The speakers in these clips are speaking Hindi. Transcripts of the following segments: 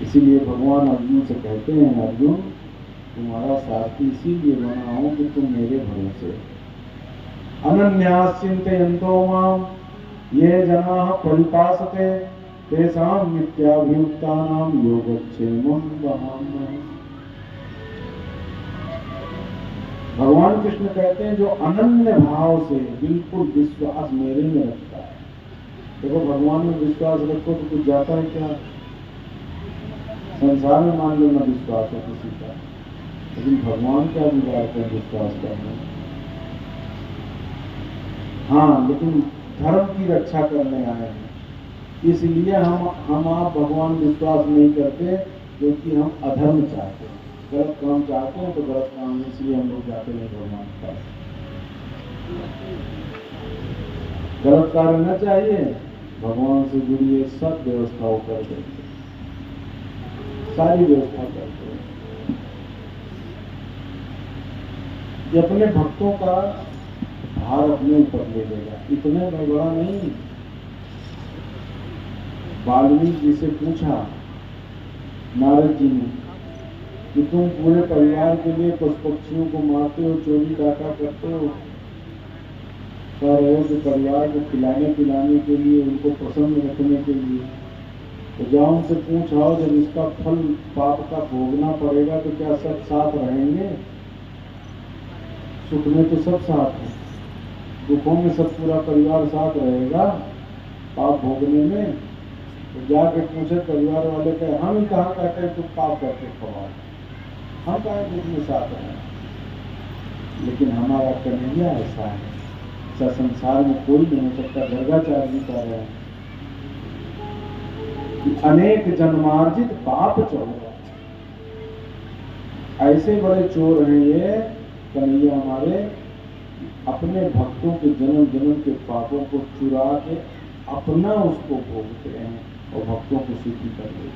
इसीलिए भगवान अर्जुन से कहते हैं, अर्जुन तुम्हारा साथी इसीलिए बना हूं कि तुम मेरे भरोसे। अनन्यास चिंतयन्तो माम ये जनाः परिपासते तेषां नित्याभियुक्तानां योगक्षेमं वहाम्यहम्। भगवान कृष्ण कहते हैं जो अनन्य भाव से बिल्कुल विश्वास मेरे में रखता है। देखो भगवान में विश्वास रखो तो कुछ जाता है क्या? संसार में मान लो ना विश्वास है किसी का, लेकिन भगवान का अधिकार पर विश्वास करना। हाँ, लेकिन धर्म की रक्षा करने आए हैं, इसलिए हम आप भगवान विश्वास नहीं करते, क्योंकि हम अधर्म चाहते हैं, गलत काम चाहते हैं, तो गलत काम, इसलिए हम लोग जाते नहीं भगवान के पास। गलत कार्य न चाहिए, भगवान से जुड़िए, सब व्यवस्था कर देंगे, सारी व्यवस्था करते हैं। ये अपने भक्तों का भार अपने ऊपर ले लेगा, इतने बड़ा नहीं। वाल्मीकि जी से पूछा नारद जी ने कि तुम पूरे परिवार के लिए पशु पक्षियों को मारते हो, चोरी डाका करते हो, कह रहे हो कि परिवार को खिलाने पिलाने के लिए, उनको प्रसन्न रखने के लिए, तो जाओ उनसे पूछाओ जब इसका फल पाप का भोगना पड़ेगा तो क्या सब साथ रहेंगे? सुख में तो सब साथ है, दुखों में सब पूरा परिवार साथ रहेगा, पाप भोगने में। तो जाके पूछे परिवार वाले कहे हम ही कहाँ कहते हैं तुम पाप करके खवाओ, हम कहे दुख में साथ हैं। लेकिन हमारा कन्हैया ऐसा है, ऐसा संसार में कोई नहीं हो सकता। गर्गाचार्य जी कह रहे हैं कि अनेक जन्मार्जित पाप चोर, ऐसे बड़े चोर हैं ये कन्हैया हमारे, अपने भक्तों के जन्म जन्म के पापों को चुरा के अपना उसको भोगते हैं और भक्तों को सुखी कर देते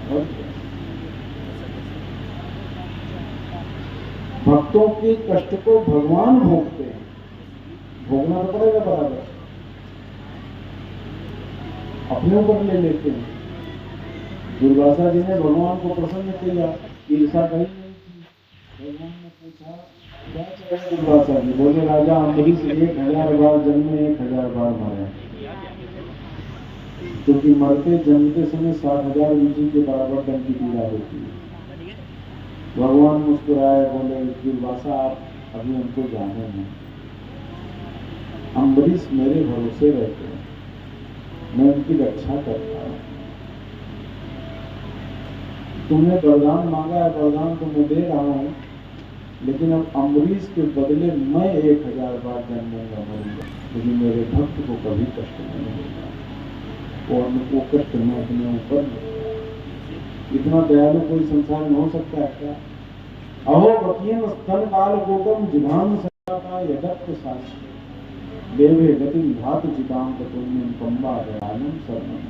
हैं। भक्तों के कष्ट को भगवान भोगते हैं, भोगना तो पड़ेगा बराबर, अपने ऊपर ले लेते हैं। दुर्वासा जी ने भगवान को प्रसन्न किया, ईर्षा कहीं नहीं थी। भगवान ने पूछा क्या चाहिए दुर्वासा जी? बोले राजा अम्बरीश 1000 बार जन्मे, 1000 बार मरे, क्योंकि मरते जन्मते समय 60,000 बीजी के बराबर दम की पीड़ा होती है। भगवान मुस्कुराए, बोले दुर्वासा आप अभी हमको जाने हैं, अम्बरीश मेरे भरोसे रहते हैं, मैं उनकी रक्षा करता हूं। तुमने वरदान मांगा है, वरदान तो मैं दे रहा हूं, लेकिन अब अम्बरीश के बदले मैं 1000 बार जन्मूंगा, मरूंगा, लेकिन मेरे भक्त को कभी कष्ट नहीं होगा और वो कष्ट मैं अपने ऊपर। इतना दयालु कोई संसार में हो सकता है क्या? अहो बकीन स्तन काल गोकम जिघान सका यदत्त साक्षी देवे गति भात चिताम तुम पंबा दयालम सर्वम।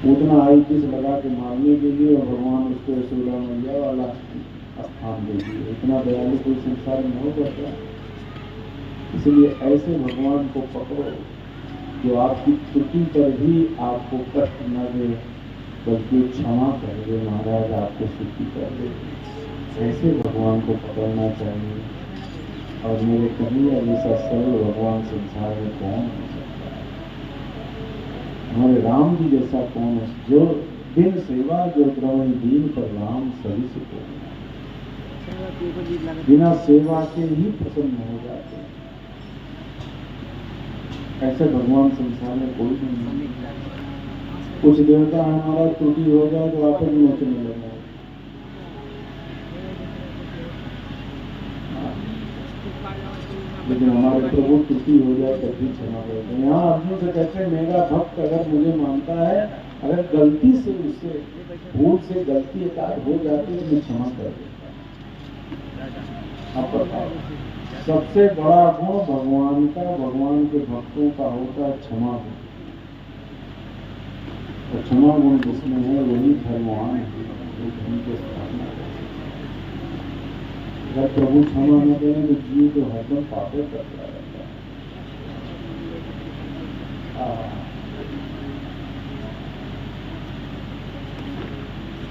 उतना आई किस लगा के मारने के लिए और भगवान उसको यशोदा मैया वाला स्थान दे दिए। इतना दयालु कोई संसार में हो सकता? इसलिए ऐसे भगवान को पकड़ो जो आपकी त्रुटि पर भी आपको कष्ट न दे, बल्कि क्षमा कर दे, महाराज आपको सुखी कर दे। ऐसे भगवान को पकड़ना चाहिए। और मेरे कन्हैया जैसा सरल भगवान संसार में कौन हो सकता है? हमारे राम जी जैसा कौन है? जो दिन सेवा जो द्रवणी दीन पर राम सही से कौन, बिना सेवा के ही प्रसन्न हो जाते हैं। ऐसे भगवान संसार में कोई नहीं। कुछ देर का हमारा त्रुटि हो जाए तो आपस में नोचने लगा, लेकिन हमारे प्रभु त्रुटि हो जाए तब भी क्षमा करते हैं। यहाँ अर्जुन से कहते हैं मेरा भक्त अगर मुझे मानता है, अगर गलती से उससे भूल से गलती एकाध हो जाती है तो मैं क्षमा कर देता हूं। अब बताओ, सबसे बड़ा गुण भगवान का, भगवान के भक्तों का होता है क्षमा गुण। और क्षमा गुण जिसमें है वही धर्मवान है, वो धर्म के स्थापना है। अगर प्रभु क्षमा न करें तो जीव तो हरदम पापे करता रहता है।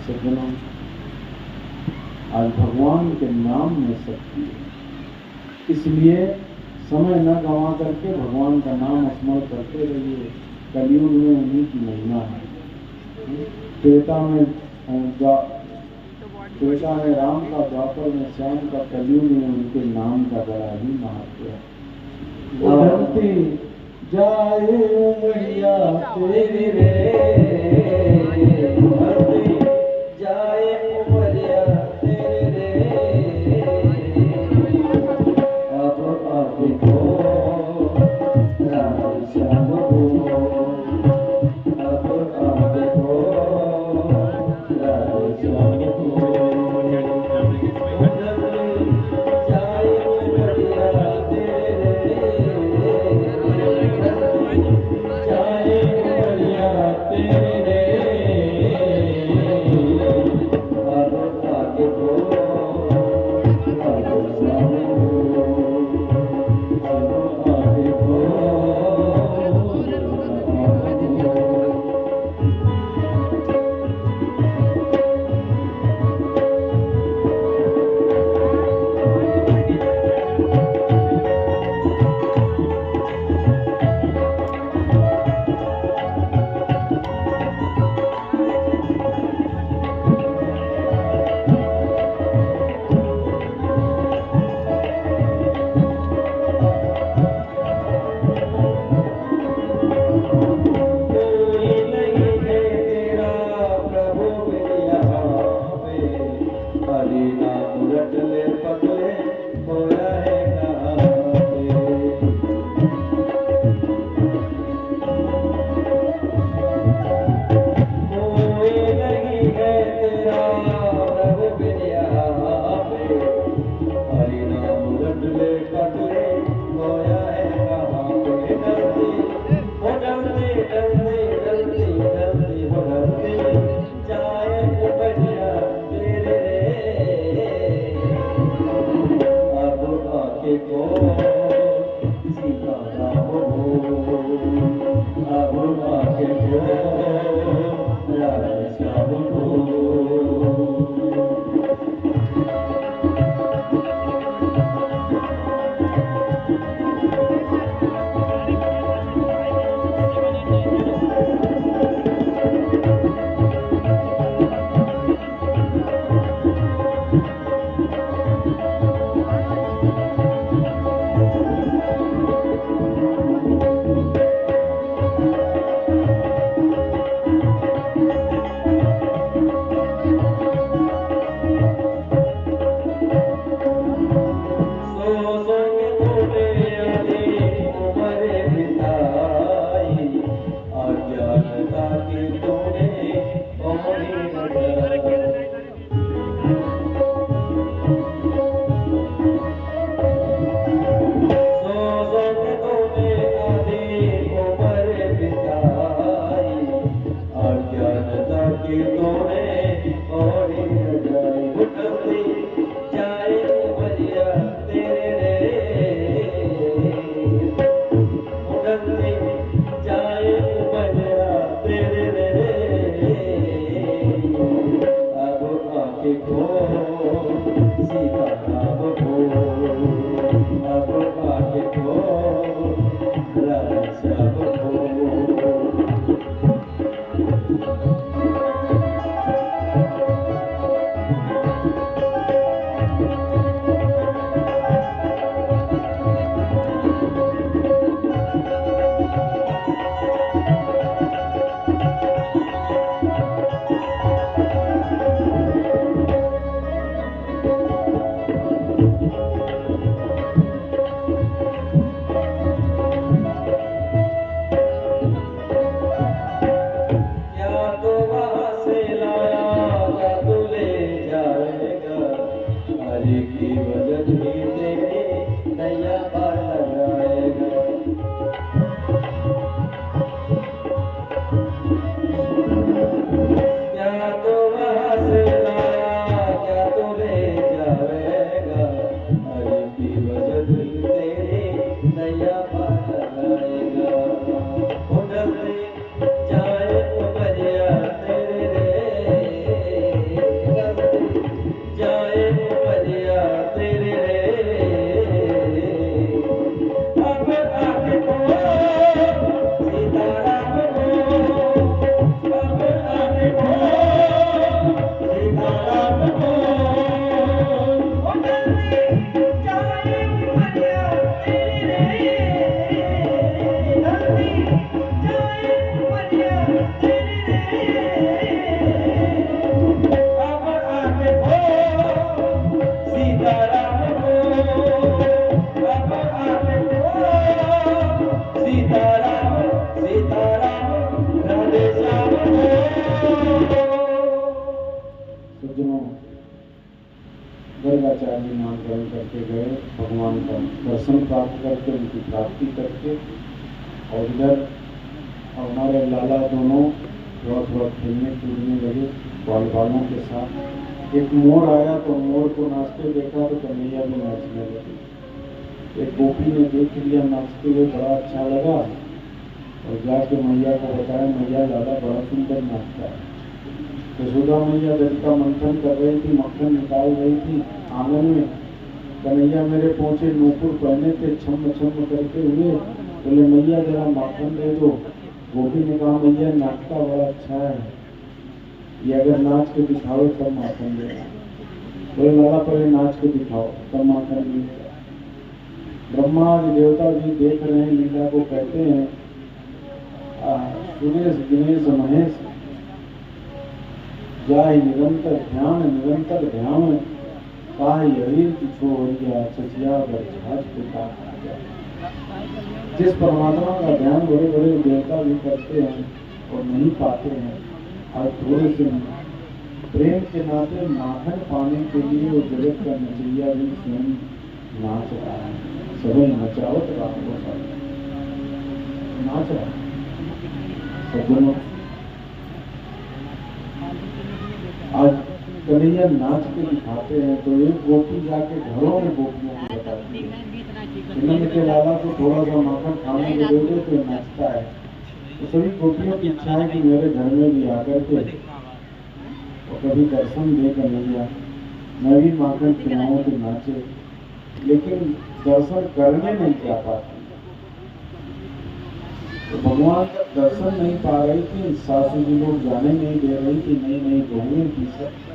सज्जनों, आज भगवान के नाम में शक्ति है, इसलिए समय न गंवा करके भगवान का नाम स्मरण करते रहिए। कलयुग में उन्हीं की महिमा है। त्रेता में राम का, द्वापर में श्याम का, कलयुग में उनके नाम का बड़ा ही महत्व है। उधरती जाए उमरिया तेरी रे, उधरती जाए उमरिया तेरी रे, अब आगे को राम श्याम को, अब आगे को राम श्याम को। गर्गाचार्य नामकरण करके गए, भगवान का दर्शन प्राप्त करके, उनकी प्राप्ति करके। और इधर हमारे लाला दोनों थोड़ा थोड़ा खेलने कूदने लगे बाल बालों के साथ। एक मोर आया तो मोर को नाचते देखा तो कन्हैया भी नाचने लगी। एक गोपी ने देख लिया नाचते हुए, बड़ा अच्छा लगा और जाके मैया को बताया, मैया लाला बड़ा सुंदर नाचता है। यशोदा मैया दही का मंथन कर रही थी, मक्खन निकाल रही थी आंगन में। कन्हैया मेरे पहुंचे, नूपुर पहने थे, छम छम करते हुए। बोले मैया जरा माखन दे दो। गोपी ने कहा मैया नाचता बड़ा अच्छा है, ये अगर नाच के दिखाओ तब माखन देगा। बोले लाला पहले नाच के दिखाओ तब माखन मिलेगा। ब्रह्मा जी देवता जी देख रहे हैं लीला को, कहते हैं सुरेश दिनेश महेश जाय निरंतर ध्यान काह यही छोड़िया सचिया बरछाछ पिता। जिस परमात्मा का ध्यान बड़े बड़े देवता भी करते हैं और नहीं पाते हैं, और थोड़े से प्रेम के नाते माखन पाने के लिए वो जगत का नचैया भी स्वयं नाच रहा है। सभी नचावत रहा नाच रहा सज्जनों। आज कन्हैया नाच के दिखाते हैं तो एक गोपी जाके घरों में गोपियों को बताती है, इन्होंने लाला को थोड़ा सा माखन खाने को दे दो तो नाचता है। तो सभी गोपियों की इच्छा है कि मेरे घर में भी आकर के और कभी दर्शन दे कन्हैया, मैं भी माखन खिलाऊं तो नाचे, लेकिन दर्शन करने नहीं जा पाती। तो भगवान का दर्शन नहीं पा रही थी, सासू जी लोग जाने नहीं दे रही थी, नई नई बहुएं थी सब।